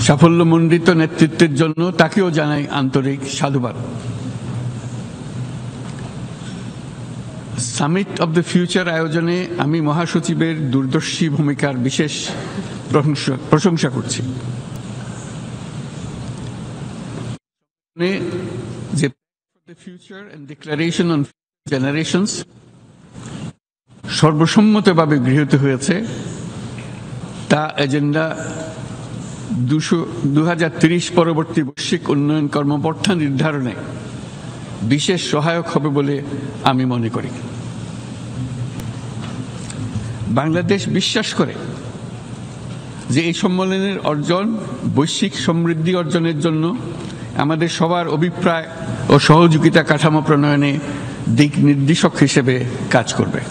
সাফল্যমণ্ডিত নেতৃত্বের জন্য তাকেও জানাই আন্তরিক সাধুবাদ। সামিট অব দ্য ফিউচার আয়োজনে আমি মহাসচিবের দূরদর্শী ভূমিকার বিশেষ প্রশংসা করছি। যে future and declaration on generations সর্বসম্মতভাবে গৃহীত হয়েছে, তা এজেন্ডা 2030 পরবর্তী বৈশ্বিক উন্নয়ন কর্মপন্থা নির্ধারণে বিশেষ সহায়ক হবে বলে আমি মনে করি। বাংলাদেশ বিশ্বাস করে যে এই সম্মেলনের অর্জন বৈশ্বিক সমৃদ্ধি অর্জনের জন্য আমাদের সবার অভিপ্রায় ও সহযোগিতা কাঠামো প্রণয়নে দিক নির্দেশক হিসেবে কাজ করবে।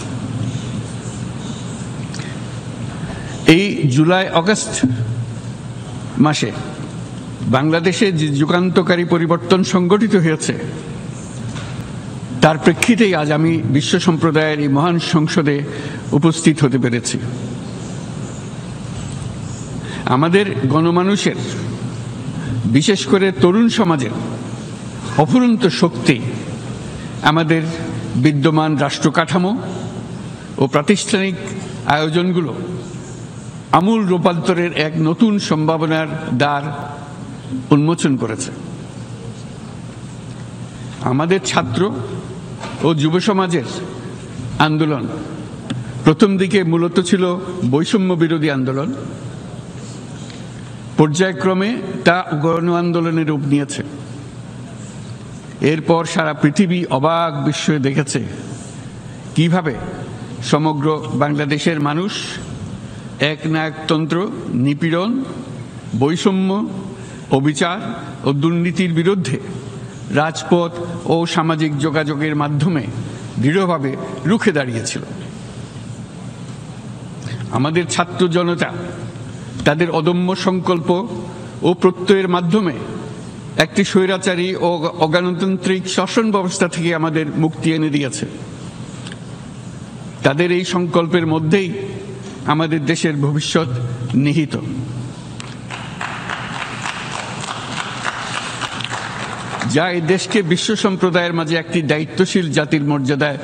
এই জুলাই আগস্ট মাসে বাংলাদেশে যে যুগান্তকারী পরিবর্তন সংগঠিত হয়েছে, তার প্রেক্ষিতেই আজ আমি বিশ্ব সম্প্রদায়ের এই মহান সংসদে উপস্থিত হতে পেরেছি। আমাদের গণমানুষের, বিশেষ করে তরুণ সমাজের অফুরন্ত শক্তি আমাদের বিদ্যমান রাষ্ট্র কাঠামো ও প্রাতিষ্ঠানিক আয়োজনগুলো আমূল রূপান্তরের এক নতুন সম্ভাবনার দ্বার উন্মোচন করেছে। আমাদের ছাত্র ও যুব সমাজের আন্দোলন প্রথম দিকে মূলত ছিল বৈষম্য বিরোধী আন্দোলন, পর্যায়ক্রমে তা গণ আন্দোলনের রূপ নিয়েছে। এরপর সারা পৃথিবী অবাক বিস্ময়ে দেখেছে কিভাবে সমগ্র বাংলাদেশের মানুষ একনায়কতন্ত্র, নিপীড়ন, বৈষম্য, অবিচার ও দুর্নীতির বিরুদ্ধে রাজপথ ও সামাজিক যোগাযোগের মাধ্যমে দৃঢ়ভাবে রুখে দাঁড়িয়েছিল। আমাদের ছাত্র জনতা তাদের অদম্য সংকল্প ও প্রত্যয়ের মাধ্যমে একটি স্বৈরাচারী ও অগণতান্ত্রিক শাসন ব্যবস্থা থেকে আমাদের মুক্তি এনে দিয়েছে। তাদের এই সংকল্পের মধ্যেই আমাদের দেশের ভবিষ্যৎ নিহিত। যা এই দেশকে বিশ্ব সম্প্রদায়ের মাঝে একটি দায়িত্বশীল জাতির মর্যাদায়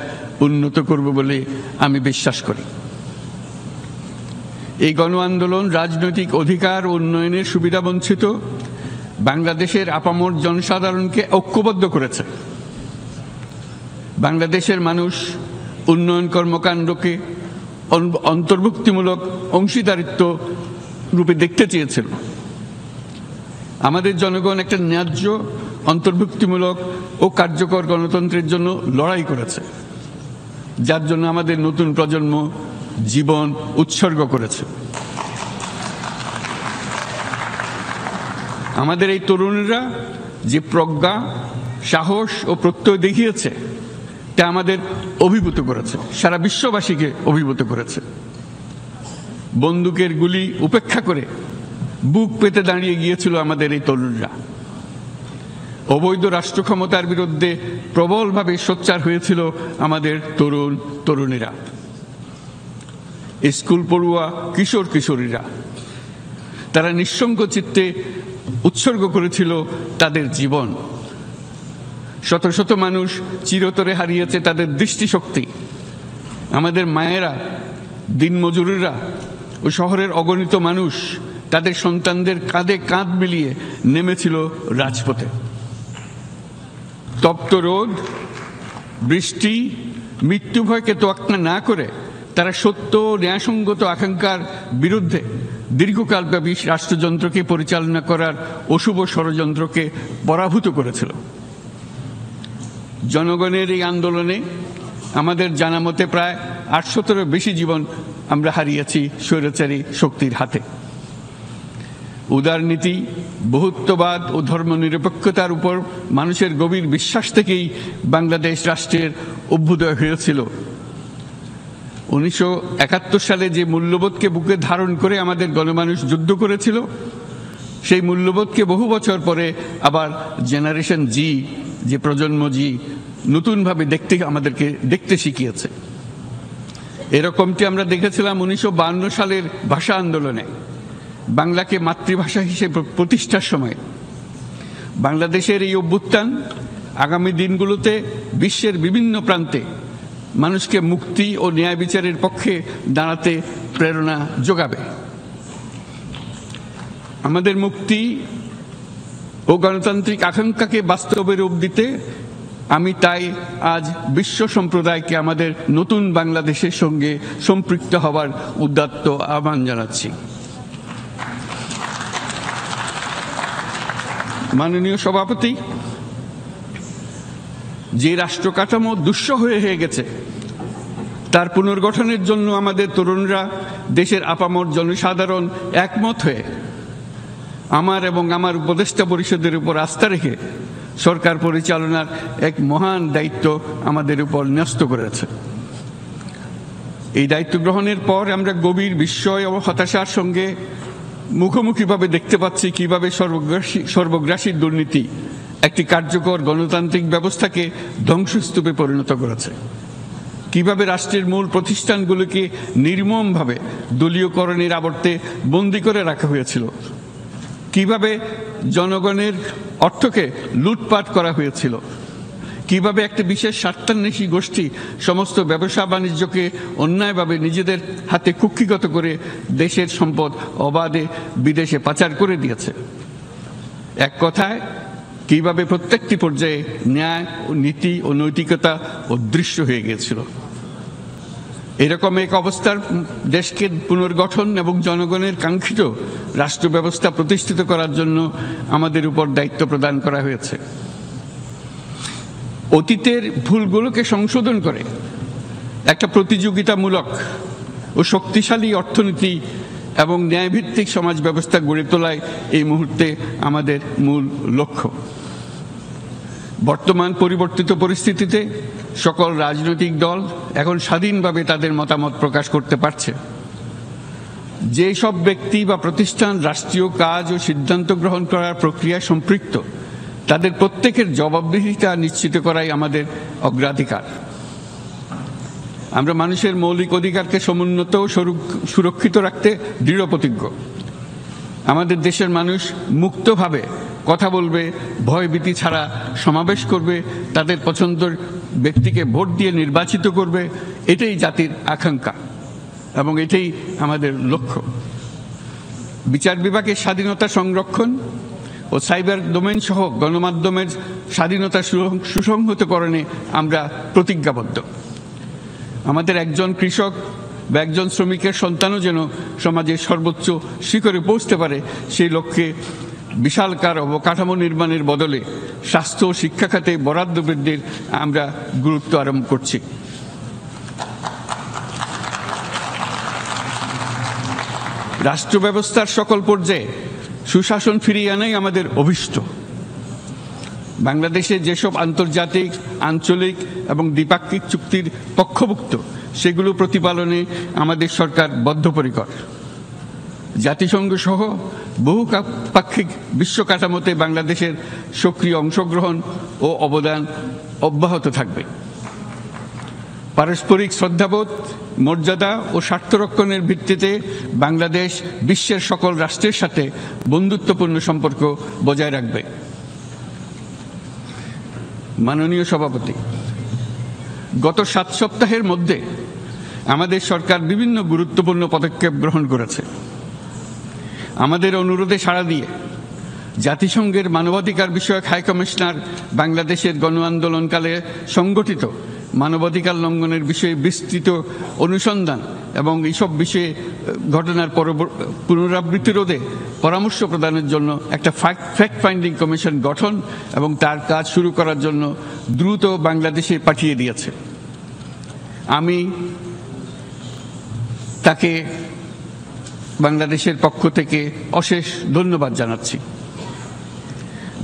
উন্নত করবে বলে আমি বিশ্বাস করি। এই গণ আন্দোলন রাজনৈতিক অধিকার ও উন্নয়নের সুবিধাবঞ্চিত বাংলাদেশের আপামর জনসাধারণকে ঐক্যবদ্ধ করেছে। বাংলাদেশের মানুষ উন্নয়ন কর্মকাণ্ডকে অন্তর্ভুক্তিমূলক অংশীদারিত্ব রূপে দেখতে চেয়েছিল। আমাদের জনগণ একটা ন্যায্য, অন্তর্ভুক্তিমূলক ও কার্যকর গণতন্ত্রের জন্য লড়াই করেছে, যার জন্য আমাদের নতুন প্রজন্ম জীবন উৎসর্গ করেছে। আমাদের এই তরুণরা যে প্রজ্ঞা, সাহস ও প্রত্যয় দেখিয়েছে, তা আমাদের অভিভূত করেছে, সারা বিশ্ববাসীকে অভিভূত করেছে। বন্দুকের গুলি উপেক্ষা করে বুক পেতে দাঁড়িয়ে গিয়েছিল আমাদের এই তরুণরা। অবৈধ রাষ্ট্র ক্ষমতার বিরুদ্ধে প্রবলভাবে সোচ্চার হয়েছিল আমাদের তরুণ তরুণীরা, স্কুল পড়ুয়া কিশোর কিশোরীরা। তারা নিঃসঙ্গ চিত্তে উৎসর্গ করেছিল তাদের জীবন। শত শত মানুষ চিরতরে হারিয়েছে তাদের দৃষ্টিশক্তি। আমাদের মায়েরা, দিনমজুরেরা ও শহরের অগণিত মানুষ তাদের সন্তানদের কাঁধে কাঁধ মিলিয়ে নেমেছিল রাজপথে। তপ্ত রোদ, বৃষ্টি, মৃত্যু ভয়কে তোয়াক্কা না করে তারা সত্য ও ন্যায়সঙ্গত আকাঙ্ক্ষার বিরুদ্ধে দীর্ঘকালব্যাপী রাষ্ট্রযন্ত্রকে পরিচালনা করার অশুভ ষড়যন্ত্রকে পরাভূত করেছিল। জনগণের এই আন্দোলনে আমাদের জানা মতে প্রায় 800-এরও বেশি জীবন আমরা হারিয়েছি স্বৈরাচারী শক্তির হাতে। উদারনীতি, বহুত্ববাদ ও ধর্মনিরপেক্ষতার উপর মানুষের গভীর বিশ্বাস থেকেই বাংলাদেশ রাষ্ট্রের অভ্যুদয় হয়েছিল। 1971 সালে যে মূল্যবোধকে বুকে ধারণ করে আমাদের গণমানুষ যুদ্ধ করেছিল, সেই মূল্যবোধকে বহু বছর পরে আবার জেনারেশন জি, যে প্রজন্ম জি, নতুনভাবে আমাদেরকে দেখতে শিখিয়েছে। এরকমটি আমরা দেখেছিলাম 1952 সালের ভাষা আন্দোলনে, বাংলাকে মাতৃভাষা হিসেবে প্রতিষ্ঠার সময় বাংলাদেশের এই অভ্যুত্থান আগামী দিনগুলোতে বিশ্বের বিভিন্ন প্রান্তে মানুষকে মুক্তি ও ন্যায় বিচারের পক্ষে দাঁড়াতে প্রেরণা যোগাবে। আমাদের মুক্তি ও গণতান্ত্রিক আকাঙ্ক্ষাকে বাস্তবে রূপ দিতে আমি তাই আজ বিশ্ব সম্প্রদায়কে আমাদের নতুন বাংলাদেশের সঙ্গে সম্পৃক্ত হওয়ার উদাত্ত আহ্বান জানাচ্ছি। মাননীয় সভাপতি, যে রাষ্ট্র কাঠামো দুঃসহ হয়ে গেছে তার পুনর্গঠনের জন্য আমাদের তরুণরা, দেশের আপামর জনসাধারণ একমত হয়ে আমার এবং আমার উপদেষ্টা পরিষদের উপর আস্থা রেখে সরকার পরিচালনার এক মহান দায়িত্ব আমাদের উপর ন্যস্ত করেছে। এই দায়িত্ব গ্রহণের পর আমরা গভীর বিস্ময় ও হতাশার সঙ্গে মুখোমুখিভাবে দেখতে পাচ্ছি কিভাবে সর্বগ্রাসী দুর্নীতি একটি কার্যকর গণতান্ত্রিক ব্যবস্থাকে ধ্বংসস্তূপে পরিণত করেছে, কিভাবে রাষ্ট্রের মূল প্রতিষ্ঠানগুলোকে নির্মমভাবে দলীয়করণের আবর্তে বন্দী করে রাখা হয়েছিল, কিভাবে জনগণের অর্থকে লুটপাট করা হয়েছিল, কিভাবে একটি বিশেষ স্বার্থান্বেষী গোষ্ঠী সমস্ত ব্যবসা বাণিজ্যকে অন্যায়ভাবে নিজেদের হাতে কুক্ষিগত করে দেশের সম্পদ অবাধে বিদেশে পাচার করে দিয়েছে। এক কথায় কিভাবে প্রত্যেকটি পর্যায়ে ন্যায় ও নীতি ও নৈতিকতা অদৃশ্য হয়ে গিয়েছিল। এরকম এক অবস্থার দেশকে পুনর্গঠন এবং জনগণের কাঙ্ক্ষিত রাষ্ট্র ব্যবস্থা প্রতিষ্ঠিত করার জন্য আমাদের উপর দায়িত্ব প্রদান করা হয়েছে। অতীতের ভুলগুলোকে সংশোধন করে একটা প্রতিযোগিতামূলক ও শক্তিশালী অর্থনীতি এবং ন্যায়ভিত্তিক সমাজ ব্যবস্থা গড়ে তোলাই এই মুহূর্তে আমাদের মূল লক্ষ্য। বর্তমান পরিবর্তিত পরিস্থিতিতে সকল রাজনৈতিক দল এখন স্বাধীনভাবে তাদের মতামত প্রকাশ করতে পারছে। যেসব ব্যক্তি বা প্রতিষ্ঠান রাষ্ট্রীয় কাজ ও সিদ্ধান্ত গ্রহণ করার প্রক্রিয়ায় সম্পৃক্ত তাদের প্রত্যেকের জবাবদিহিতা নিশ্চিত করাই আমাদের অগ্রাধিকার। আমরা মানুষের মৌলিক অধিকারকে সমুন্নত ও সুরক্ষিত রাখতে দৃঢ় প্রতিজ্ঞ। আমাদের দেশের মানুষ মুক্তভাবে কথা বলবে, ভয়ভীতি ছাড়া সমাবেশ করবে, তাদের পছন্দের ব্যক্তিকে ভোট দিয়ে নির্বাচিত করবে, এটাই জাতির আকাঙ্ক্ষা এবং এটাই আমাদের লক্ষ্য। বিচার বিভাগের স্বাধীনতা সংরক্ষণ ও সাইবার ডোমেইন সহ গণমাধ্যমের স্বাধীনতা সুসংহতকরণে আমরা প্রতিজ্ঞাবদ্ধ। আমাদের একজন কৃষক বা একজন শ্রমিকের সন্তানও যেন সমাজের সর্বোচ্চ শিখরে পৌঁছতে পারে, সেই লক্ষ্যে বিশালকার অবকাঠামো নির্মাণের বদলে স্বাস্থ্য ও শিক্ষা খাতে বরাদ্দ বৃদ্ধির আমরা গুরুত্ব আরোপ করছি। রাষ্ট্র ব্যবস্থার সকল পর্যায়ে সুশাসন ফিরিয়ে আনাই আমাদের অভীষ্ট। বাংলাদেশে যেসব আন্তর্জাতিক, আঞ্চলিক এবং দ্বিপাক্ষিক চুক্তির পক্ষভুক্ত সেগুলো প্রতিপালনে আমাদের সরকার বদ্ধপরিকর। জাতিসংঘ সহ বহু পাক্ষিক বিশ্ব কাঠামোতে বাংলাদেশের সক্রিয় অংশগ্রহণ ও অবদান অব্যাহত থাকবে। পারস্পরিক শ্রদ্ধাবোধ, মর্যাদা ও স্বার্থরক্ষণের ভিত্তিতে বাংলাদেশ বিশ্বের সকল রাষ্ট্রের সাথে বন্ধুত্বপূর্ণ সম্পর্ক বজায় রাখবে। মাননীয় সভাপতি, গত 7 সপ্তাহের মধ্যে আমাদের সরকার বিভিন্ন গুরুত্বপূর্ণ পদক্ষেপ গ্রহণ করেছে। আমাদের অনুরোধে সাড়া দিয়ে জাতিসংঘের মানবাধিকার বিষয়ক হাই কমিশনার বাংলাদেশের গণ আন্দোলনকালে সংগঠিত মানবাধিকার লঙ্ঘনের বিষয়ে বিস্তৃত অনুসন্ধান এবং এইসব বিষয়ে ঘটনার পুনরাবৃত্তি রোধে পরামর্শ প্রদানের জন্য একটা ফ্যাক্ট ফাইন্ডিং কমিশন গঠন এবং তার কাজ শুরু করার জন্য দ্রুত বাংলাদেশে পাঠিয়ে দিয়েছে। আমি তাকে বাংলাদেশের পক্ষ থেকে অশেষ ধন্যবাদ জানাচ্ছি।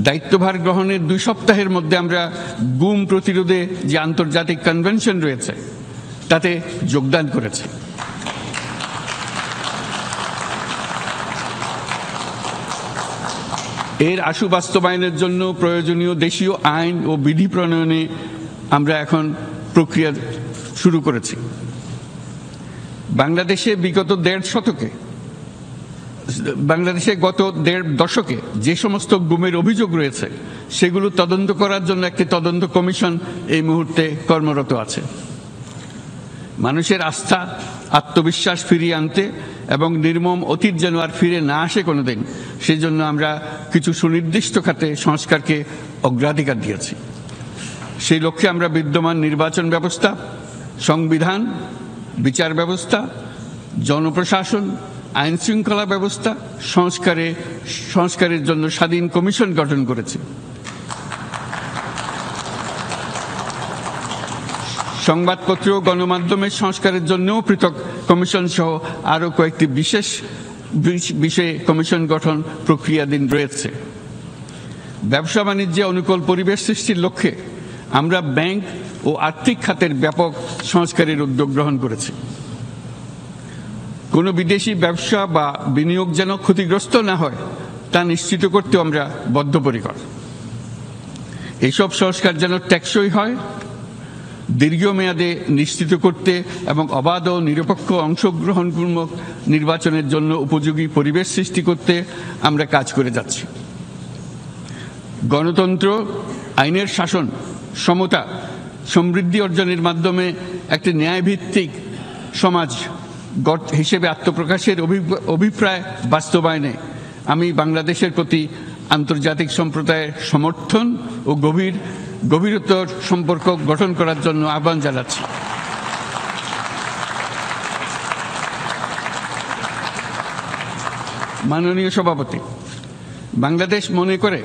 দায়িত্বভার গ্রহণের 2 সপ্তাহের মধ্যে আমরা গুম প্রতিরোধে যে আন্তর্জাতিক কনভেনশন রয়েছে তাতে যোগদান করেছি। এর আশু বাস্তবায়নের জন্য প্রয়োজনীয় দেশীয় আইন ও বিধি প্রণয়নে আমরা এখন প্রক্রিয়া শুরু করেছি। বাংলাদেশে বিগত 1.5 শতকে বাংলাদেশে গত ১.৫ দশকে যে সমস্ত গুমের অভিযোগ রয়েছে সেগুলো তদন্ত করার জন্য একটি তদন্ত কমিশন এই মুহূর্তে কর্মরত আছে। মানুষের আস্থা আত্মবিশ্বাস ফিরিয়ে আনতে এবং নির্মম অতীত যেন আর ফিরে না আসে কোনোদিন, সেই জন্য আমরা কিছু সুনির্দিষ্ট খাতে সংস্কারকে অগ্রাধিকার দিয়েছি। সেই লক্ষ্যে আমরা বিদ্যমান নির্বাচন ব্যবস্থা, সংবিধান, বিচার ব্যবস্থা, জনপ্রশাসন, আইন শৃঙ্খলা ব্যবস্থা সংস্কারের জন্য স্বাধীন কমিশন গঠন করেছি। সংবাদপত্র ও গণমাধ্যমের সংস্কারের জন্যও পৃথক কমিশন সহ আরও কয়েকটি বিশেষ বিষয়ে কমিশন গঠন প্রক্রিয়াধীন রয়েছে। ব্যবসা বাণিজ্যে অনুকূল পরিবেশ সৃষ্টির লক্ষ্যে আমরা ব্যাংক ও আর্থিক খাতের ব্যাপক সংস্কারের উদ্যোগ গ্রহণ করেছি। কোনো বিদেশি ব্যবসা বা বিনিয়োগ যেন ক্ষতিগ্রস্ত না হয় তা নিশ্চিত করতে আমরা বদ্ধপরিকর। এইসব সংস্কার যেন টেকসই হয়, দীর্ঘমেয়াদে নিশ্চিত করতে এবং অবাধ ও নিরপেক্ষ অংশগ্রহণমূলক নির্বাচনের জন্য উপযোগী পরিবেশ সৃষ্টি করতে আমরা কাজ করে যাচ্ছি। গণতন্ত্র, আইনের শাসন, সমতা, সমৃদ্ধি অর্জনের মাধ্যমে একটি ন্যায়ভিত্তিক সমাজ হিসেবে আত্মপ্রকাশের অভিপ্রায় বাস্তবায়নে আমি বাংলাদেশের প্রতি আন্তর্জাতিক সম্প্রদায়ের সমর্থন ও গভীরতর সম্পর্ক গঠন করার জন্য আহ্বান জানাচ্ছি। মাননীয় সভাপতি, বাংলাদেশ মনে করে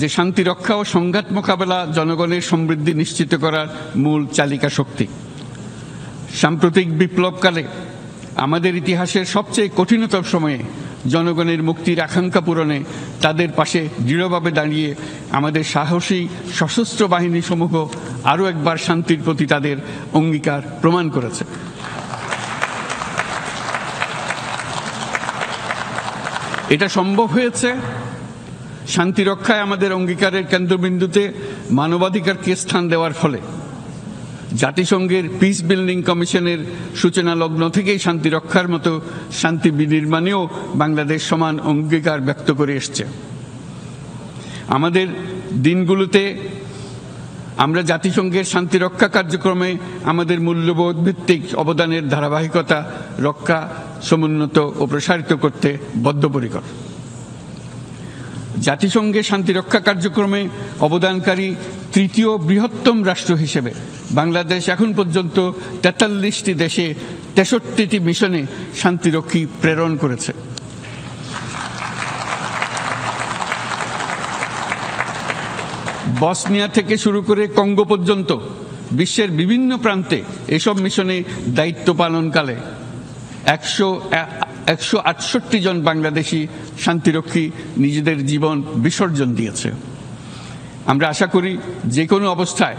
যে শান্তি রক্ষা ও সংঘাত মোকাবেলা জনগণের সমৃদ্ধি নিশ্চিত করার মূল চালিকা শক্তি। সাম্প্রতিক বিপ্লবকালে আমাদের ইতিহাসের সবচেয়ে কঠিনতম সময়ে জনগণের মুক্তির আকাঙ্ক্ষা পূরণে তাদের পাশে দৃঢ়ভাবে দাঁড়িয়ে আমাদের সাহসী সশস্ত্র বাহিনীসমূহ আরও একবার শান্তির প্রতি তাদের অঙ্গীকার প্রমাণ করেছে। এটা সম্ভব হয়েছে শান্তি রক্ষায় আমাদের অঙ্গীকারের কেন্দ্রবিন্দুতে মানবাধিকারকে স্থান দেওয়ার ফলে। জাতিসংঘের পিস বিল্ডিং কমিশনের সূচনা লগ্ন থেকেই শান্তি রক্ষার মতো শান্তি বিনির্মাণেও বাংলাদেশ সমান অঙ্গীকার ব্যক্ত করে এসছে। আমাদের দিনগুলোতে আমরা জাতিসংঘের শান্তি রক্ষা কার্যক্রমে আমাদের মূল্যবোধ ভিত্তিক অবদানের ধারাবাহিকতা রক্ষা, সমুন্নত ও প্রসারিত করতে বদ্ধপরিকর। জাতিসংঘের শান্তিরক্ষা কার্যক্রমে অবদানকারী তৃতীয় বৃহত্তম রাষ্ট্র হিসেবে বাংলাদেশ এখন পর্যন্ত ৪৩টি দেশে ৬৩টি মিশনে শান্তিরক্ষী প্রেরণ করেছে। বসনিয়া থেকে শুরু করে কঙ্গো পর্যন্ত বিশ্বের বিভিন্ন প্রান্তে এসব মিশনে দায়িত্ব পালনকালে ১৬৮ জন বাংলাদেশি শান্তিরক্ষী নিজেদের জীবন বিসর্জন দিয়েছে। আমরা আশা করি যে কোনো অবস্থায়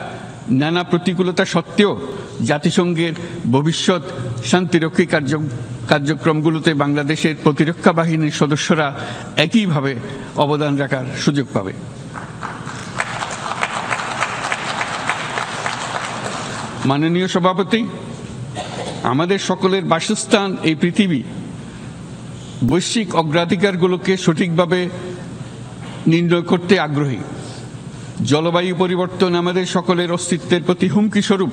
নানা প্রতিকূলতা সত্ত্বেও জাতিসংঘের ভবিষ্যৎ শান্তিরক্ষী কার্যক্রমগুলোতে বাংলাদেশের প্রতিরক্ষা বাহিনীর সদস্যরা একইভাবে অবদান রাখার সুযোগ পাবে। মাননীয় সভাপতি, আমাদের সকলের বাসস্থান এই পৃথিবী বৈশ্বিক অগ্রাধিকারগুলোকে সঠিকভাবে নির্ণয় করতে আগ্রহী। জলবায়ু পরিবর্তন আমাদের সকলের অস্তিত্বের প্রতি হুমকি স্বরূপ।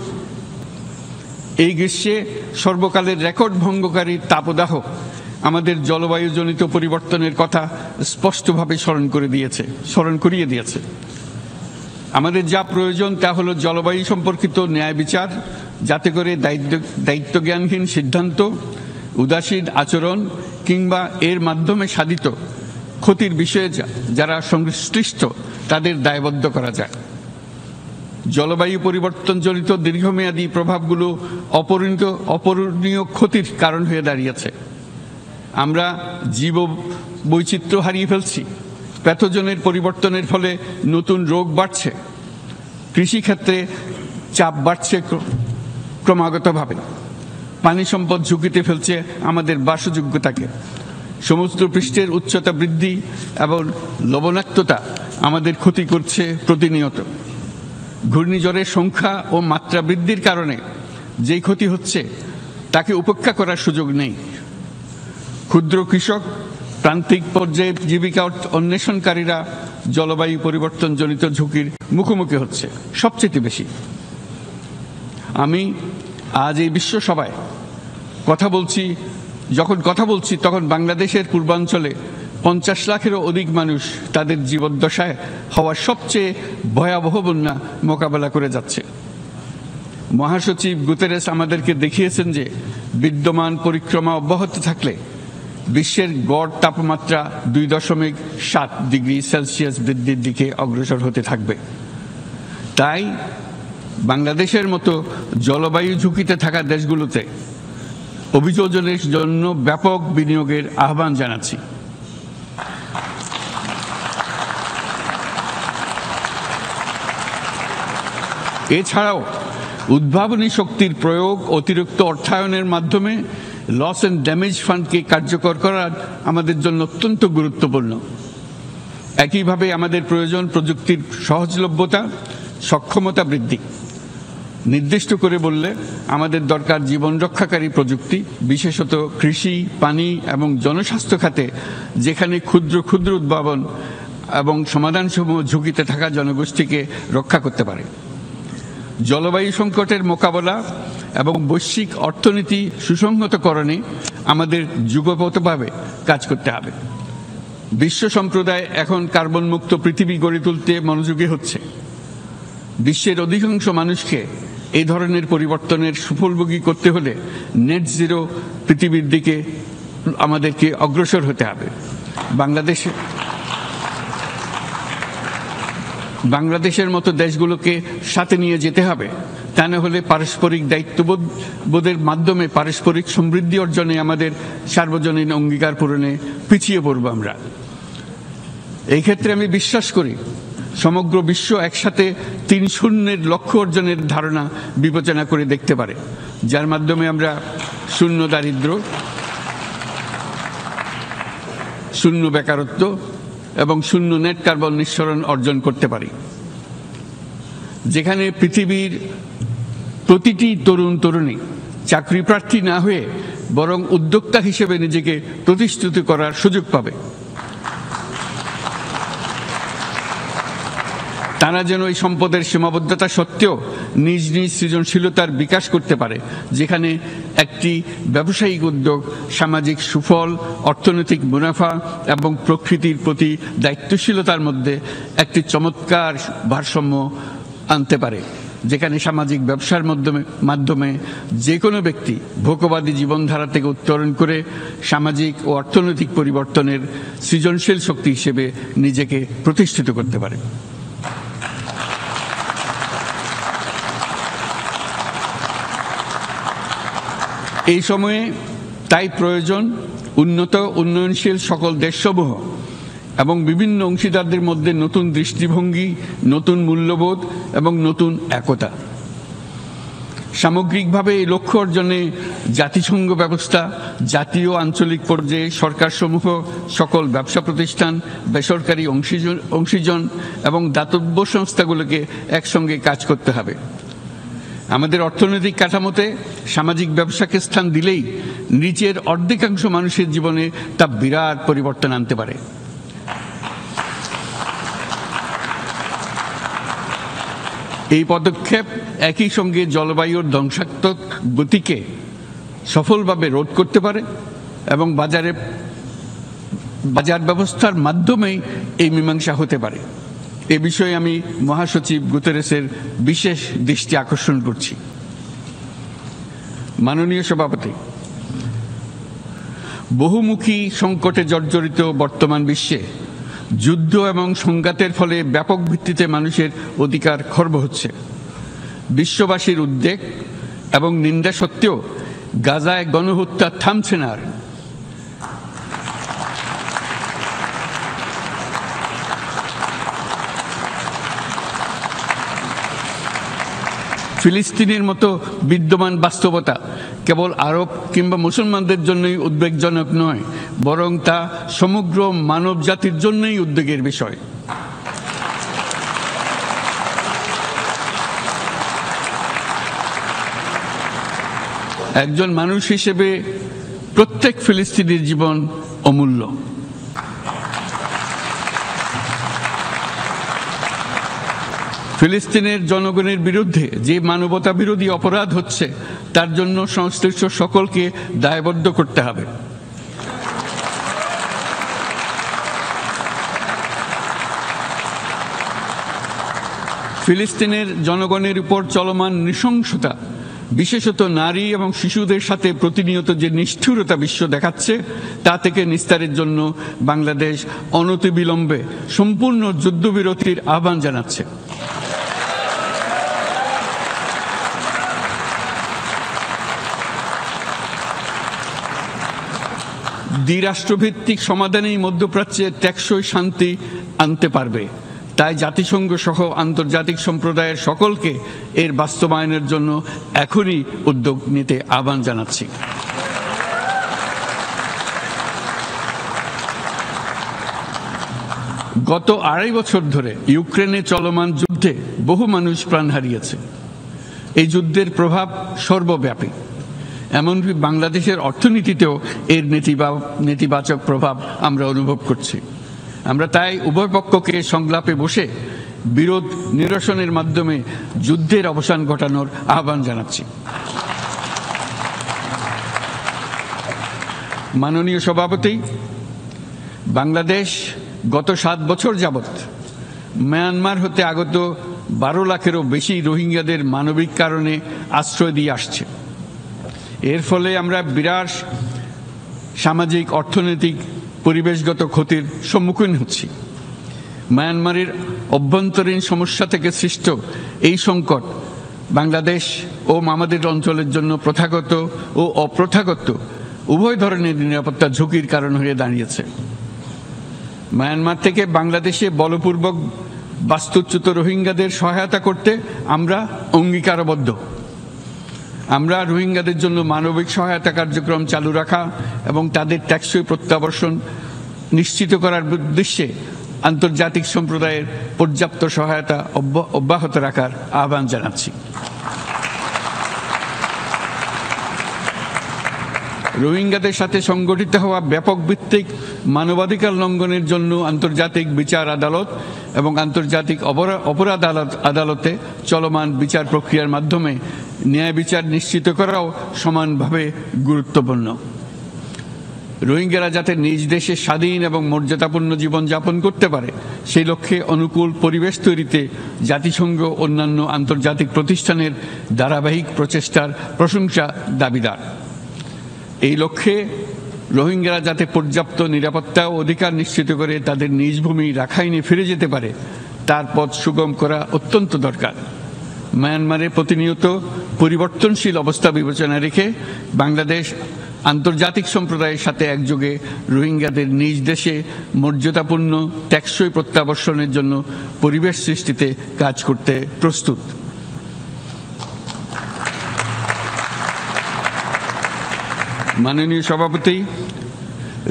এই গ্রীষ্মে সর্বকালের রেকর্ড ভঙ্গকারী তাপদাহ আমাদের জলবায়ুজনিত পরিবর্তনের কথা স্পষ্টভাবে স্মরণ করিয়ে দিয়েছে। আমাদের যা প্রয়োজন তা হলো জলবায়ু সম্পর্কিত ন্যায় বিচার, যাতে করে দায়িত্বজ্ঞানহীন সিদ্ধান্ত, উদাসীন আচরণ কিংবা এর মাধ্যমে সাধিত ক্ষতির বিষয়ে যারা সংশ্লিষ্ট তাদের দায়বদ্ধ করা যায়। জলবায়ু পরিবর্তনজনিত দীর্ঘমেয়াদী প্রভাবগুলো অপূরণীয় ক্ষতির কারণ হয়ে দাঁড়িয়েছে। আমরা জীব বৈচিত্র্য হারিয়ে ফেলছি, প্যাথোজেনের পরিবর্তনের ফলে নতুন রোগ বাড়ছে, কৃষিক্ষেত্রে চাপ বাড়ছে ক্রমাগতভাবে, পানি সম্পদ ঝুঁকিতে ফেলছে আমাদের বাসযোগ্যতাকে, সমুদ্র পৃষ্ঠের উচ্চতা বৃদ্ধি এবং লবণাক্ততা আমাদের ক্ষতি করছে প্রতিনিয়ত। ঘূর্ণিঝড়ের সংখ্যা ও মাত্রা বৃদ্ধির কারণে যেই ক্ষতি হচ্ছে তাকে উপেক্ষা করার সুযোগ নেই। ক্ষুদ্র কৃষক, প্রান্তিক পর্যায়ে জীবিকা অন্বেষণকারীরা জলবায়ু পরিবর্তনজনিত ঝুঁকির মুখোমুখি হচ্ছে সবচেয়ে বেশি। আমি আজ এই বিশ্ব সভায় যখন কথা বলছি তখন বাংলাদেশের পূর্বাঞ্চলে 50 লাখেরও অধিক মানুষ তাদের জীবদ্দশায় হওয়া সবচেয়ে ভয়াবহ বন্যা মোকাবেলা করে যাচ্ছে। মহাসচিব গুতেরেস আমাদেরকে দেখিয়েছেন যে বিদ্যমান পরিক্রমা অব্যাহত থাকলে বিশ্বের গড় তাপমাত্রা 2.7 ডিগ্রি সেলসিয়াস বৃদ্ধির দিকে অগ্রসর হতে থাকবে। তাই বাংলাদেশের মতো জলবায়ু ঝুঁকিতে থাকা দেশগুলোতে অভিযোজনের জন্য ব্যাপক বিনিয়োগের আহ্বান জানাচ্ছি। এছাড়াও উদ্ভাবনী শক্তির প্রয়োগ, অতিরিক্ত অর্থায়নের মাধ্যমে লস অ্যান্ড ড্যামেজ ফান্ডকে কার্যকর করা আমাদের জন্য অত্যন্ত গুরুত্বপূর্ণ। একইভাবে আমাদের প্রয়োজন প্রযুক্তির সহজলভ্যতা, সক্ষমতা বৃদ্ধি। নির্দিষ্ট করে বললে আমাদের দরকার জীবন রক্ষাকারী প্রযুক্তি, বিশেষত কৃষি, পানি এবং জনস্বাস্থ্য খাতে, যেখানে ক্ষুদ্র ক্ষুদ্র উদ্ভাবন এবং সমাধানসমূহ ঝুঁকিতে থাকা জনগোষ্ঠীকে রক্ষা করতে পারে। জলবায়ু সংকটের মোকাবেলা এবং বৈশ্বিক অর্থনীতি সুসংহতকরণে আমাদের যুগপৎভাবে কাজ করতে হবে। বিশ্ব সম্প্রদায় এখন কার্বন মুক্ত পৃথিবী গড়ে তুলতে মনোযোগী হচ্ছে। বিশ্বের অধিকাংশ মানুষকে এই ধরনের পরিবর্তনের সুফলভোগী করতে হলে নেট জিরো পৃথিবীর দিকে আমাদেরকে অগ্রসর হতে হবে। বাংলাদেশের মতো দেশগুলোকে সাথে নিয়ে যেতে হবে। তা না হলে পারস্পরিক দায়িত্ববোধের মাধ্যমে পারস্পরিক সমৃদ্ধি অর্জনে আমাদের সার্বজনীন অঙ্গীকার পূরণে পিছিয়ে পড়ব আমরা। এই ক্ষেত্রে আমি বিশ্বাস করি সমগ্র বিশ্ব একসাথে 3-0 লক্ষ্য অর্জনের ধারণা বিবেচনা করে দেখতে পারে, যার মাধ্যমে আমরা শূন্য দারিদ্র, শূন্য বেকারত্ব এবং শূন্য নেট কার্বন নিঃসরণ অর্জন করতে পারি। যেখানে পৃথিবীর প্রতিটি তরুণ তরুণী চাকরি প্রার্থী না হয়ে বরং উদ্যোক্তা হিসেবে নিজেকে প্রতিষ্ঠিত করার সুযোগ পাবে। তারা যেন এই সম্পদের সীমাবদ্ধতা সত্ত্বেও নিজ নিজ সৃজনশীলতার বিকাশ করতে পারে, যেখানে একটি ব্যবসায়িক উদ্যোগ সামাজিক সুফল, অর্থনৈতিক মুনাফা এবং প্রকৃতির প্রতি দায়িত্বশীলতার মধ্যে একটি চমৎকার ভারসাম্য আনতে পারে, যেখানে সামাজিক ব্যবসার মাধ্যমে যে কোনো ব্যক্তি ভোগবাদী জীবনধারা থেকে উত্তরণ করে সামাজিক ও অর্থনৈতিক পরিবর্তনের সৃজনশীল শক্তি হিসেবে নিজেকে প্রতিষ্ঠিত করতে পারে। এই সময়ে তাই প্রয়োজন উন্নত উন্নয়নশীল সকল দেশসমূহ এবং বিভিন্ন অংশীদারদের মধ্যে নতুন দৃষ্টিভঙ্গি, নতুন মূল্যবোধ এবং নতুন একতা। সামগ্রিকভাবে এই লক্ষ্য অর্জনে জাতিসংঘ ব্যবস্থা, জাতীয় আঞ্চলিক পর্যায়ে সরকারসমূহ, সকল ব্যবসা প্রতিষ্ঠান, বেসরকারি অংশীজন এবং দাতব্য সংস্থাগুলোকে একসঙ্গে কাজ করতে হবে। আমাদের অর্থনৈতিক কাঠামোতে সামাজিক ব্যবসাকে স্থান দিলেই নিচের অর্ধেকাংশ মানুষের জীবনে তা বিরাট পরিবর্তন আনতে পারে। এই পদক্ষেপ একই সঙ্গে জলবায়ুর ধ্বংসাত্মক গতিকে সফলভাবে রোধ করতে পারে এবং বাজার ব্যবস্থার মাধ্যমেই এই মীমাংসা হতে পারে। এ বিষয়ে আমি মহাসচিব গুতেরেসের বিশেষ দৃষ্টি আকর্ষণ করছি। মাননীয় সভাপতি, বহুমুখী সংকটে জর্জরিত বর্তমান বিশ্বে যুদ্ধ এবং সংঘাতের ফলে ব্যাপক ভিত্তিতে মানুষের অধিকার খর্ব হচ্ছে। বিশ্ববাসীর উদ্বেগ এবং নিন্দা সত্ত্বেও গাজায় গণহত্যা থামছে না। ফিলিস্তিনের মতো বিদ্যমান বাস্তবতা কেবল আরব কিংবা মুসলমানদের জন্যই উদ্বেগজনক নয়, বরং তা সমগ্র মানব জাতির জন্যই উদ্বেগের বিষয়। একজন মানুষ হিসেবে প্রত্যেক ফিলিস্তিনির জীবন অমূল্য। ফিলিস্তিনের জনগণের বিরুদ্ধে যে মানবতা বিরোধী অপরাধ হচ্ছে তার জন্য সংশ্লিষ্ট সকলকে দায়বদ্ধ করতে হবে। ফিলিস্তিনের জনগণের উপর চলমান নৃশংসতা, বিশেষত নারী এবং শিশুদের সাথে প্রতিনিয়ত যে নিষ্ঠুরতা বিশ্ব দেখাচ্ছে তা থেকে নিস্তারের জন্য বাংলাদেশ অনতিবিলম্বে সম্পূর্ণ যুদ্ধবিরতির আহ্বান জানাচ্ছে। দ্বিরাষ্ট্রভিত্তিক সমাধানেই মধ্যপ্রাচ্যে টেকসই শান্তি আনতে পারবে। তাই জাতিসংঘ সহ আন্তর্জাতিক সম্প্রদায়ের সকলকে এর বাস্তবায়নের জন্য এখনই উদ্যোগ নিতে আহ্বান জানাচ্ছি। গত 2.5 বছর ধরে ইউক্রেনে চলমান যুদ্ধে বহু মানুষ প্রাণ হারিয়েছে। এই যুদ্ধের প্রভাব সর্বব্যাপী, এমনকি বাংলাদেশের অর্থনীতিতেও এর নেতিবাচক প্রভাব আমরা অনুভব করছি। আমরা তাই উভয় পক্ষকে সংলাপে বসে বিরোধ নিরসনের মাধ্যমে যুদ্ধের অবসান ঘটানোর আহ্বান জানাচ্ছি। মাননীয় সভাপতি, বাংলাদেশ গত 7 বছর যাবৎ মিয়ানমার হতে আগত 12 লাখেরও বেশি রোহিঙ্গাদের মানবিক কারণে আশ্রয় দিয়ে আসছে। এর ফলে আমরা বিরাট সামাজিক, অর্থনৈতিক, পরিবেশগত ক্ষতির সম্মুখীন হচ্ছি। মিয়ানমারের অভ্যন্তরীণ সমস্যা থেকে সৃষ্ট এই সংকট বাংলাদেশ ও আমাদের অঞ্চলের জন্য প্রথাগত ও অপ্রথাগত উভয় ধরনের নিরাপত্তা ঝুঁকির কারণ হয়ে দাঁড়িয়েছে। মিয়ানমার থেকে বাংলাদেশে বলপূর্বক বাস্তুচ্যুত রোহিঙ্গাদের সহায়তা করতে আমরা অঙ্গীকারবদ্ধ। আমরা রোহিঙ্গাদের জন্য মানবিক সহায়তা কার্যক্রম চালু রাখা এবং তাদের টেকসই প্রত্যাবর্তন নিশ্চিত করার উদ্দেশ্যে আন্তর্জাতিক সম্প্রদায়ের পর্যাপ্ত সহায়তা অব্যাহত রাখার আহ্বান জানাচ্ছি। রোহিঙ্গাদের সাথে সংগঠিত হওয়া ব্যাপক ভিত্তিক মানবাধিকার লঙ্ঘনের জন্য আন্তর্জাতিক বিচার আদালত এবং আন্তর্জাতিক অপরাধ আদালতে চলমান বিচার প্রক্রিয়ার মাধ্যমে ন্যায় বিচার নিশ্চিত করাও সমানভাবে গুরুত্বপূর্ণ। রোহিঙ্গারা যাতে নিজ দেশে স্বাধীন এবং মর্যাদাপূর্ণ জীবনযাপন করতে পারে সেই লক্ষ্যে অনুকূল পরিবেশ তৈরিতে জাতিসংঘ অন্যান্য আন্তর্জাতিক প্রতিষ্ঠানের ধারাবাহিক প্রচেষ্টার প্রশংসা দাবিদার। এই লক্ষ্যে রোহিঙ্গারা যাতে পর্যাপ্ত নিরাপত্তা ও অধিকার নিশ্চিত করে তাদের নিজ ভূমি রাখাইনে ফিরে যেতে পারে তার পথ সুগম করা অত্যন্ত দরকার। মিয়ানমারে প্রতিনিয়ত পরিবর্তনশীল অবস্থা বিবেচনা রেখে বাংলাদেশ আন্তর্জাতিক সম্প্রদায়ের সাথে একযোগে রোহিঙ্গাদের নিজ দেশে মর্যাদাপূর্ণ টেকসই প্রত্যাবর্তনের জন্য পরিবেশ সৃষ্টিতে কাজ করতে প্রস্তুত। মাননীয় সভাপতি,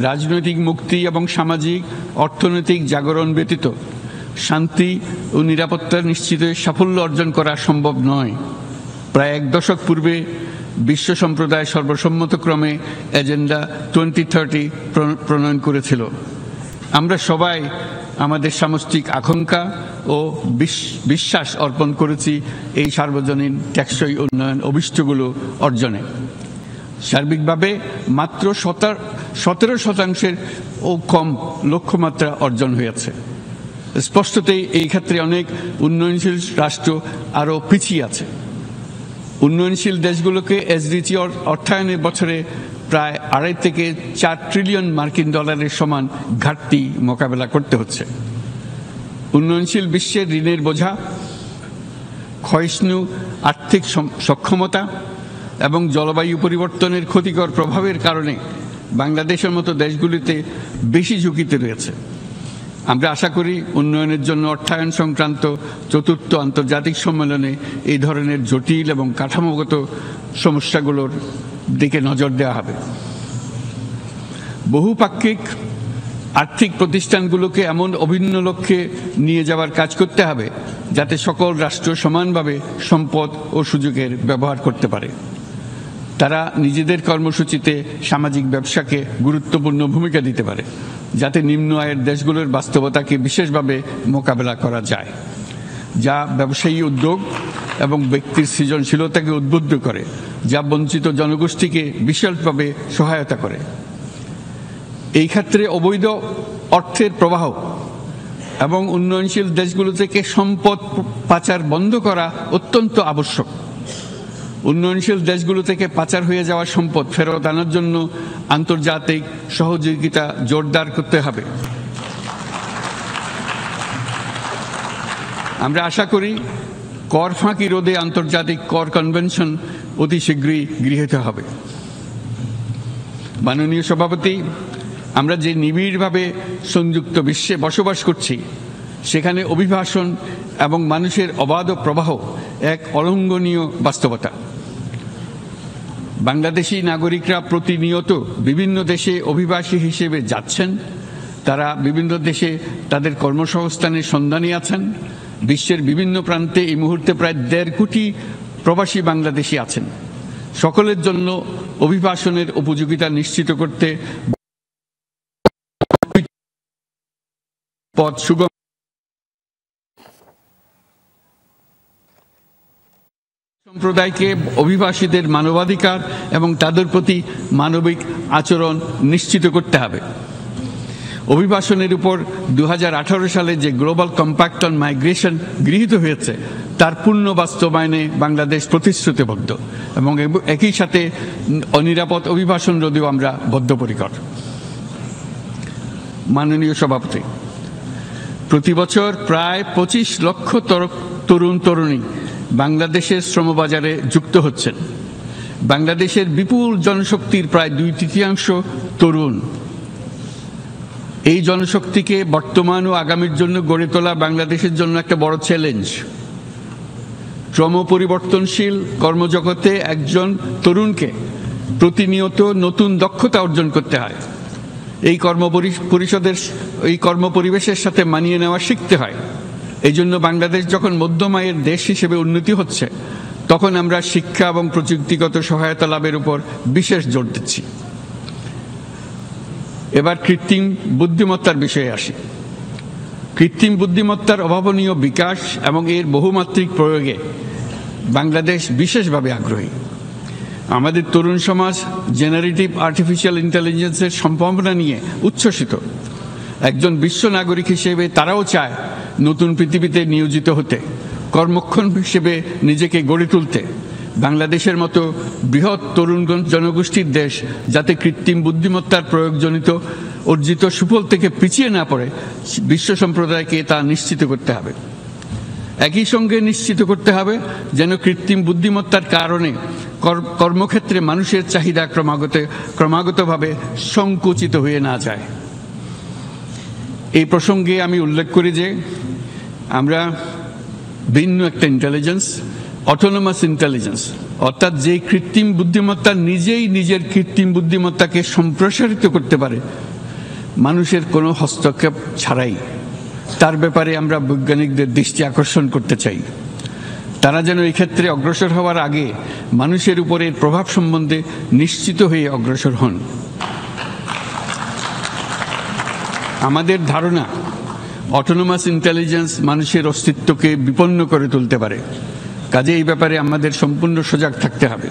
রাজনৈতিক মুক্তি এবং সামাজিক অর্থনৈতিক জাগরণ ব্যতীত শান্তি ও নিরাপত্তা নিশ্চিতে সাফল্য অর্জন করা সম্ভব নয়। প্রায় 1 দশক পূর্বে বিশ্ব সম্প্রদায় সর্বসম্মতক্রমে এজেন্ডা 2030 প্রণয়ন করেছিল। আমরা সবাই আমাদের সামষ্টিক আকাঙ্ক্ষা ও বিশ্বাস অর্পণ করেছি এই সার্বজনীন টেকসই উন্নয়ন অভিষ্টগুলো অর্জনে। সার্বিকভাবে মাত্র 17% ও কম লক্ষ্যমাত্রা অর্জন হয়েছে। স্পষ্টতই এই ক্ষেত্রে অনেক উন্নয়নশীল রাষ্ট্র আরও পিছিয়ে আছে। উন্নয়নশীল দেশগুলোকে এসডিজি অর্থায়নের বছরে প্রায় 2.5 থেকে 4 ট্রিলিয়ন মার্কিন ডলারের সমান ঘাটতি মোকাবেলা করতে হচ্ছে। উন্নয়নশীল বিশ্বের ঋণের বোঝা, ক্ষয়িষ্ণু আর্থিক সক্ষমতা এবং জলবায়ু পরিবর্তনের ক্ষতিকর প্রভাবের কারণে বাংলাদেশের মতো দেশগুলিতে বেশি ঝুঁকিতে রয়েছে। আমরা আশা করি উন্নয়নের জন্য অর্থায়ন সংক্রান্ত 4র্থ আন্তর্জাতিক সম্মেলনে এই ধরনের জটিল এবং কাঠামোগত সমস্যাগুলোর দিকে নজর দেওয়া হবে। বহুপাক্ষিক আর্থিক প্রতিষ্ঠানগুলোকে এমন অভিন্ন লক্ষ্যে নিয়ে যাওয়ার কাজ করতে হবে যাতে সকল রাষ্ট্র সমানভাবে সম্পদ ও সুযোগের ব্যবহার করতে পারে। তারা নিজেদের কর্মসূচিতে সামাজিক ব্যবসাকে গুরুত্বপূর্ণ ভূমিকা দিতে পারে যাতে নিম্ন আয়ের দেশগুলোর বাস্তবতাকে বিশেষভাবে মোকাবেলা করা যায়। যা ব্যবসায়ী উদ্যোগ এবং ব্যক্তির সৃজনশীলতাকে উদ্বুদ্ধ করে, যা বঞ্চিত জনগোষ্ঠীকে বিশালভাবে সহায়তা করে। এই ক্ষেত্রে অবৈধ অর্থের প্রবাহ এবং উন্নয়নশীল দেশগুলো থেকে সম্পদ পাচার বন্ধ করা অত্যন্ত আবশ্যক। উন্নয়নশীল দেশগুলো থেকে পাচার হয়ে যাওয়া সম্পদ ফেরত আনার জন্য আন্তর্জাতিক সহযোগিতা জোরদার করতে হবে। আমরা আশা করি কর ফাঁকি রোধে আন্তর্জাতিক কর কনভেনশন অতি শীঘ্রই গৃহীত হবে। মাননীয় সভাপতি, আমরা যে নিবিড়ভাবে সংযুক্ত বিশ্বে বসবাস করছি, সেখানে অভিবাসন এবং মানুষের অবাধ প্রবাহ এক অলঙ্ঘনীয় বাস্তবতা। বাংলাদেশি নাগরিকরা প্রতিনিয়ত বিভিন্ন দেশে অভিবাসী হিসেবে যাচ্ছেন। তারা বিভিন্ন দেশে তাদের কর্মসংস্থানের সন্ধানে আছেন। বিশ্বের বিভিন্ন প্রান্তে এই মুহূর্তে প্রায় 1.5 কোটি প্রবাসী বাংলাদেশি আছেন। সকলের জন্য অভিবাসনের উপযোগিতা নিশ্চিত করতে পথ সুগম সম্প্রদায়কে অভিবাসীদের মানবাধিকার এবং তাদের প্রতি মানবিক আচরণ নিশ্চিত করতে হবে। অভিবাসনের উপর 2018 সালে যে গ্লোবাল কম্প্যাক্ট অন মাইগ্রেশন গৃহীত হয়েছে, তার পূর্ণ বাস্তবায়নে বাংলাদেশ প্রতিশ্রুতিবদ্ধ এবং একই সাথে অনিরাপদ অভিবাসন রোধেও আমরা বদ্ধপরিকর। মাননীয় সভাপতি, প্রতি বছর প্রায় 25 লক্ষ তরুণ তরুণী বাংলাদেশের শ্রমবাজারে যুক্ত হচ্ছেন। বাংলাদেশের বিপুল জনশক্তির প্রায় 2/3 তরুণ। এই জনশক্তিকে বর্তমান ও আগামীর জন্য গড়ে তোলা বাংলাদেশের জন্য একটা বড় চ্যালেঞ্জ। ক্রমপরিবর্তনশীল কর্মজগতে একজন তরুণকে প্রতিনিয়ত নতুন দক্ষতা অর্জন করতে হয়। এই কর্মপরিবেশের সাথে মানিয়ে নেওয়া শিখতে হয়। এই জন্য বাংলাদেশ যখন মধ্যম আয়ের দেশ হিসেবে উন্নতি হচ্ছে, তখন আমরা শিক্ষা এবং প্রযুক্তিগত সহায়তা লাভের উপর বিশেষ জোর দিচ্ছি। এবার কৃত্রিম বুদ্ধিমত্তার বিষয়ে আসি। কৃত্রিম বুদ্ধিমত্তার অভাবনীয় বিকাশ এবং এর বহুমাত্রিক প্রয়োগে বাংলাদেশ বিশেষভাবে আগ্রহী। আমাদের তরুণ সমাজ জেনারেটিভ আর্টিফিশিয়াল ইন্টেলিজেন্সের সম্ভাবনা নিয়ে উচ্ছ্বসিত। একজন বিশ্ব নাগরিক হিসেবে তারাও চায় নতুন পৃথিবীতে নিয়োজিত হতে, কর্মক্ষম হিসেবে নিজেকে গড়ে তুলতে। বাংলাদেশের মতো বৃহৎ তরুণ জনগোষ্ঠীর দেশ যাতে কৃত্রিম বুদ্ধিমত্তার প্রয়োগজনিত অর্জিত সুফল থেকে পিছিয়ে না পড়ে, বিশ্ব সম্প্রদায়কে তা নিশ্চিত করতে হবে। একই সঙ্গে নিশ্চিত করতে হবে যেন কৃত্রিম বুদ্ধিমত্তার কারণে কর্মক্ষেত্রে মানুষের চাহিদা ক্রমাগতভাবে সংকুচিত হয়ে না যায়। এই প্রসঙ্গে আমি উল্লেখ করি যে আমরা ভিন্ন একটা ইন্টেলিজেন্স, অটোনোমাস ইন্টেলিজেন্স, অর্থাৎ যে কৃত্রিম বুদ্ধিমত্তা নিজেই নিজের কৃত্রিম বুদ্ধিমত্তাকে সম্প্রসারিত করতে পারে মানুষের কোনো হস্তক্ষেপ ছাড়াই, তার ব্যাপারে আমরা বৈজ্ঞানিকদের দৃষ্টি আকর্ষণ করতে চাই। তারা যেন এই ক্ষেত্রে অগ্রসর হওয়ার আগে মানুষের উপরের প্রভাব সম্বন্ধে নিশ্চিত হয়ে অগ্রসর হন। আমাদের ধারণা, অটোনোমাস ইন্টেলিজেন্স মানুষের অস্তিত্বকে বিপন্ন করে তুলতে পারে। কাজে এই ব্যাপারে আমাদের সম্পূর্ণ সজাগ থাকতে হবে।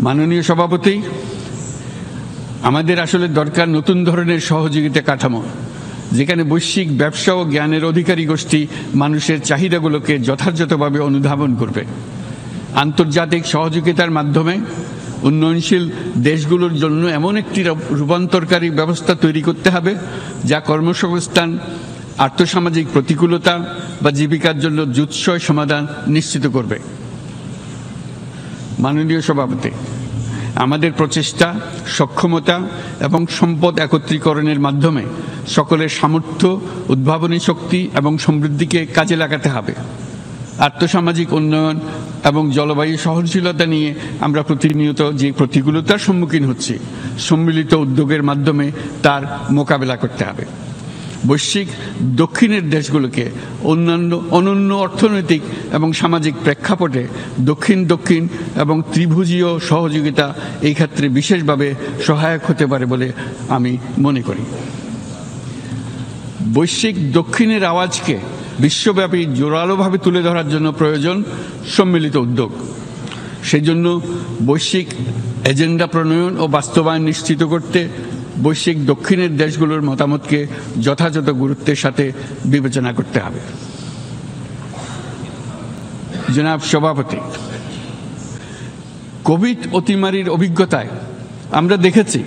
মাননীয় সভাপতি, আমাদের আসলে দরকার নতুন ধরনের সহযোগিতা কাঠামো, যেখানে বৈশ্বিক ব্যবসা ও জ্ঞানের অধিকারী গোষ্ঠী মানুষের চাহিদাগুলোকে যথাযথভাবে অনুধাবন করবে। আন্তর্জাতিক সহযোগিতার মাধ্যমে উন্নয়নশীল দেশগুলোর জন্য এমন একটি রূপান্তরকারী ব্যবস্থা তৈরি করতে হবে যা কর্মসংস্থান, আর্থসামাজিক প্রতিকূলতা বা জীবিকার জন্য যুৎসয় সমাধান নিশ্চিত করবে। মাননীয় সভাপতি, আমাদের প্রচেষ্টা, সক্ষমতা এবং সম্পদ একত্রীকরণের মাধ্যমে সকলের সামর্থ্য, উদ্ভাবনী শক্তি এবং সমৃদ্ধিকে কাজে লাগাতে হবে। আর্থসামাজিক উন্নয়ন এবং জলবায়ু সহনশীলতা নিয়ে আমরা প্রতিনিয়ত যে প্রতিকূলতার সম্মুখীন হচ্ছি, সম্মিলিত উদ্যোগের মাধ্যমে তার মোকাবেলা করতে হবে। বৈশ্বিক দক্ষিণের দেশগুলোকে অনন্য অর্থনৈতিক এবং সামাজিক প্রেক্ষাপটে দক্ষিণ দক্ষিণ এবং ত্রিভুজীয় সহযোগিতা এই ক্ষেত্রে বিশেষভাবে সহায়ক হতে পারে বলে আমি মনে করি। বৈশ্বিক দক্ষিণের আওয়াজকে বিশ্বব্যাপী জোরালোভাবে তুলে ধরার জন্য প্রয়োজন সম্মিলিত উদ্যোগ। সেই জন্য বৈশ্বিক এজেন্ডা প্রণয়ন ও বাস্তবায়ন নিশ্চিত করতে বৈশ্বিক দক্ষিণের দেশগুলোর মতামতকে যথাযথ গুরুত্বের সাথে বিবেচনা করতে হবে। জনাব সভাপতি, কোভিড অতিমারির অভিজ্ঞতায় আমরা দেখেছি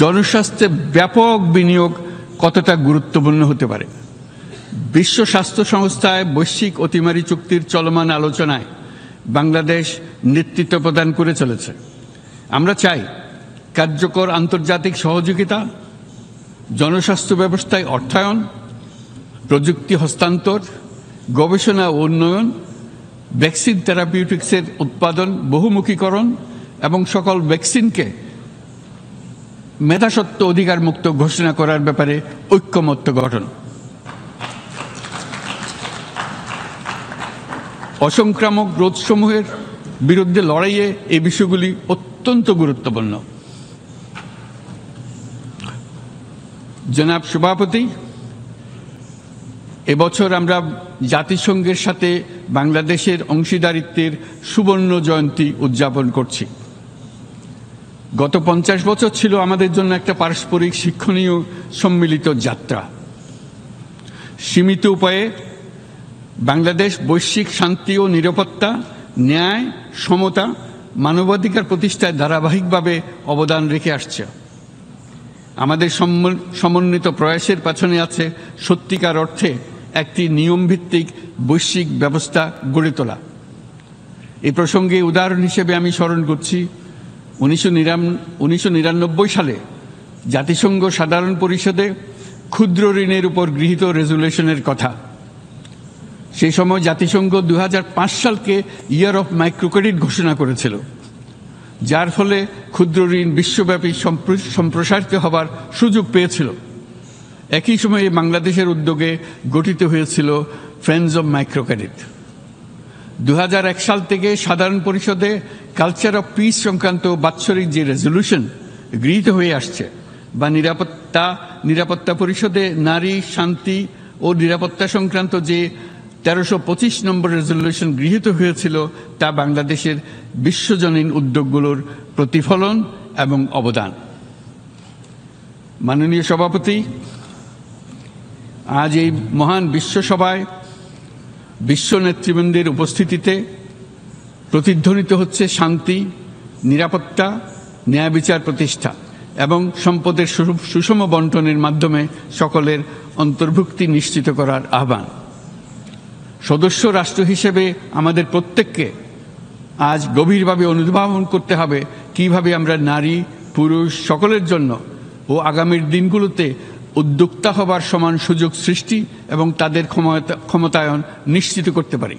জনস্বাস্থ্যে ব্যাপক বিনিয়োগ কতটা গুরুত্বপূর্ণ হতে পারে। বিশ্ব স্বাস্থ্য সংস্থায় বৈশ্বিক অতিমারি চুক্তির চলমান আলোচনায় বাংলাদেশ নেতৃত্ব প্রদান করে চলেছে। আমরা চাই কার্যকর আন্তর্জাতিক সহযোগিতা, জনস্বাস্থ্য ব্যবস্থায় অর্থায়ন, প্রযুক্তি হস্তান্তর, গবেষণা ও উন্নয়ন, ভ্যাকসিন থেরাপিউটিক্সের উৎপাদন, বহুমুখীকরণ এবং সকল ভ্যাকসিনকে মেধাস্বত্ব অধিকার মুক্ত ঘোষণা করার ব্যাপারে ঐক্যমত্য গঠন। অসংক্রামক রোগসমূহের বিরুদ্ধে লড়াইয়ে এই বিষয়গুলি অত্যন্ত গুরুত্বপূর্ণ। জনাব সভাপতি, এবছর আমরা জাতিসংঘের সাথে বাংলাদেশের অংশীদারিত্বের সুবর্ণ জয়ন্তী উদযাপন করছি। গত 50 বছর ছিল আমাদের জন্য একটা পারস্পরিক শিক্ষণীয় সম্মিলিত যাত্রা। সীমিত উপায়ে বাংলাদেশ বৈশ্বিক শান্তি ও নিরাপত্তা, ন্যায়, সমতা, মানবাধিকার প্রতিষ্ঠায় ধারাবাহিকভাবে অবদান রেখে আসছে। আমাদের সমন্বিত প্রয়াসের পেছনে আছে সত্যিকার অর্থে একটি নিয়মভিত্তিক বৈশ্বিক ব্যবস্থা গড়ে তোলা। এই প্রসঙ্গে উদাহরণ হিসেবে আমি স্মরণ করছি 1999 সালে জাতিসংঘ সাধারণ পরিষদে ক্ষুদ্র ঋণের উপর গৃহীত রেজুলেশনের কথা। সেই সময় জাতিসংঘ 2005 সালকে ইয়ার অফ মাইক্রোক্রেডিট ঘোষণা করেছিল, যার ফলে ক্ষুদ্র ঋণ বিশ্বব্যাপী সম্প্রসারিত হবার সুযোগ পেয়েছিল। একই সময়ে বাংলাদেশের উদ্যোগে গঠিত হয়েছিল ফ্রেন্ডস অব মাইক্রোক্রেডিট। 2001 সাল থেকে সাধারণ পরিষদে কালচার অফ পিস সংক্রান্ত বাৎসরিক যে রেজলিউশন গৃহীত হয়ে আসছে, বা নিরাপত্তা পরিষদে নারী, শান্তি ও নিরাপত্তা সংক্রান্ত যে 1325 নম্বর রেজলিউশন গৃহীত হয়েছিল, তা বাংলাদেশের বিশ্বজনীন উদ্যোগগুলোর প্রতিফলন এবং অবদান। মাননীয় সভাপতি, আজ এই মহান বিশ্বসভায় বিশ্ব নেতৃবৃন্দের উপস্থিতিতে প্রতিধ্বনিত হচ্ছে শান্তি, নিরাপত্তা, ন্যায় বিচার প্রতিষ্ঠা এবং সম্পদের সুষম বন্টনের মাধ্যমে সকলের অন্তর্ভুক্তি নিশ্চিত করার আহ্বান। সদস্য রাষ্ট্র হিসেবে আমাদের প্রত্যেককে আজ গভীরভাবে অনুধাবন করতে হবে কিভাবে আমরা নারী, পুরুষ সকলের জন্য ও আগামীর দিনগুলোতে উদ্যোক্তা হবার সমান সুযোগ সৃষ্টি এবং তাদের ক্ষমতায়ন নিশ্চিত করতে পারি।